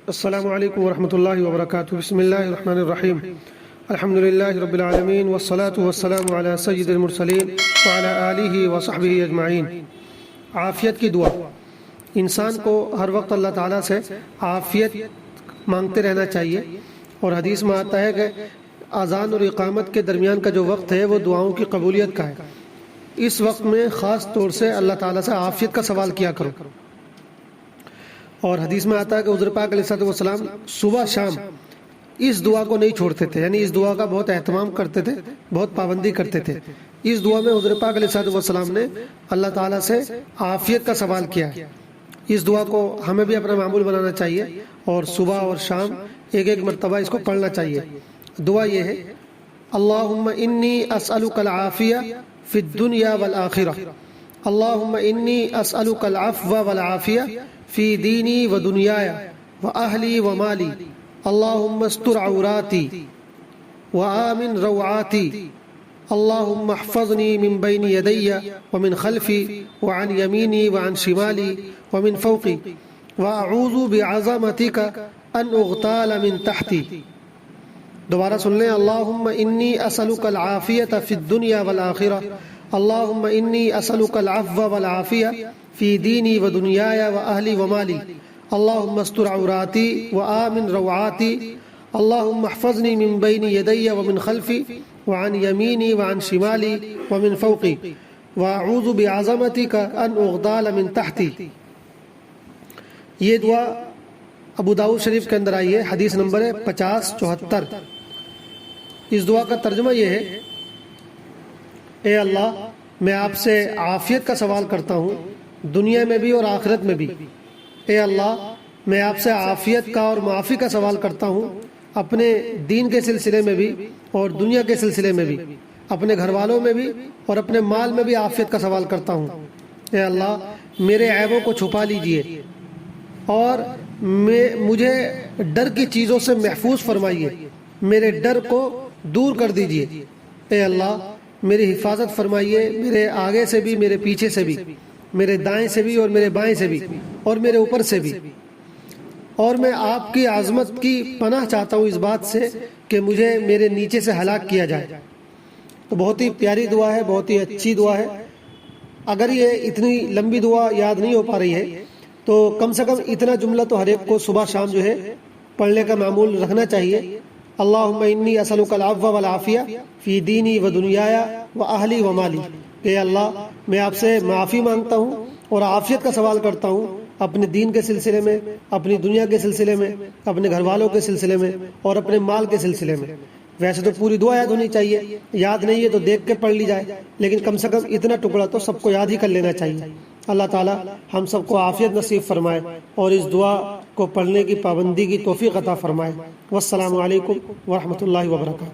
السلام علیکم ورحمۃ اللہ وبرکاتہ۔ بسم اللہ الرحمن الرحیم۔ الحمد للہ رب العالمین والصلاة والسلام علی سید المرسلین وعلی آلہ وصحبہ اجمعین۔ عافیت کی دعا، انسان کو ہر وقت اللہ تعالیٰ سے عافیت مانگتے رہنا چاہیے، اور حدیث میں آتا ہے کہ اذان اور اقامت کے درمیان کا جو وقت ہے وہ دعاؤں کی قبولیت کا ہے۔ اس وقت میں خاص طور سے اللہ تعالیٰ سے عافیت کا سوال کیا کرو، اور حدیث میں آتا ہے کہ حضور پاک علیہ الصلوۃ والسلام صبح شام اس دعا کو نہیں چھوڑتے تھے، یعنی اس دعا کا بہت اہتمام کرتے تھے، بہت پابندی کرتے تھے۔ اس دعا میں حضور پاک علیہ الصلوۃ والسلام نے اللہ تعالیٰ سے عافیت کا سوال کیا ہے۔ اس دعا کو ہمیں بھی اپنا معمول بنانا چاہیے، اور صبح اور شام ایک ایک مرتبہ اس کو پڑھنا چاہیے۔ دعا یہ ہے: اللہم انی اسألک العافیہ فی الدنیا والآخرہ، اللہم انی اسألک العفو والعافیہ فی دینی و دنیای و اہلی و مالی، اللہم استر عوراتی و آمن روعاتی، اللہم احفظنی من بین یدی ومن خلفی وعن یمینی وعن شمالی ومن فوقی، واعوذ بعظمتک ان اغتال من تحتی۔ دوبارہ سن لیں: اللہم انی اسألک العافیۃ فی الدنیا والآخرہ، اللہم انی اسألک العفو والعافیہ فی دینی و دنیای و اہلی و مالی، اللہم استر عوراتی و آمن روعاتی، اللہم احفظنی من بین یدی ومن خلفی وعن یمینی وعن شمالی ومن فوقی، واعوذ بعظمتک ان اغتال من تحتی۔ یہ دعا ابو داؤد شریف کے اندر آئی ہے، حدیث نمبر ہے 5074۔ اس دعا کا ترجمہ یہ ہے: اے اللہ، میں آپ سے عافیت کا سوال کرتا ہوں، دنیا میں بھی اور آخرت میں بھی۔ اے اللہ، میں آپ سے عافیت کا اور معافی کا سوال کرتا ہوں، اپنے دین کے سلسلے میں بھی اور دنیا کے سلسلے میں بھی، اپنے گھر والوں میں بھی اور اپنے مال میں بھی عافیت کا سوال کرتا ہوں۔ اے اللہ، میرے عیبوں کو چھپا لیجئے اور مجھے ڈر کی چیزوں سے محفوظ فرمائیے، میرے ڈر کو دور کر دیجئے۔ اے اللہ، میری حفاظت فرمائیے، میرے آگے سے بھی، میرے پیچھے سے بھی، میرے دائیں سے بھی اور میرے بائیں سے بھی، اور میرے اوپر سے بھی۔ اور میں آپ کی عظمت کی پناہ چاہتا ہوں اس بات سے کہ مجھے میرے نیچے سے ہلاک کیا جائے۔ تو بہت ہی پیاری دعا ہے، بہت ہی اچھی دعا ہے۔ اگر یہ اتنی لمبی دعا یاد نہیں ہو پا رہی ہے تو کم سے کم اتنا جملہ تو ہر ایک کو صبح شام جو ہے پڑھنے کا معمول رکھنا چاہیے: اللہم انی اسألک العفو والعافیہ فی دینی و دنیای و اہلی و مالی۔ اے اللہ، میں آپ سے معافی مانگتا ہوں اور عافیت کا سوال کرتا ہوں، اپنے دین کے سلسلے میں، اپنی دنیا کے سلسلے میں، اپنے گھر والوں کے سلسلے میں اور اپنے مال کے سلسلے میں۔ ویسے تو پوری دعا یاد ہونی چاہیے، یاد نہیں ہے تو دیکھ کے پڑھ لی جائے، لیکن کم سے کم اتنا ٹکڑا تو سب کو یاد ہی کر لینا چاہیے۔ اللہ تعالی ہم سب کو عافیت نصیب فرمائے اور اس دعا کو پڑھنے کی پابندی کی توفیق عطا فرمائے۔ والسلام علیکم ورحمۃ اللہ وبرکاتہ۔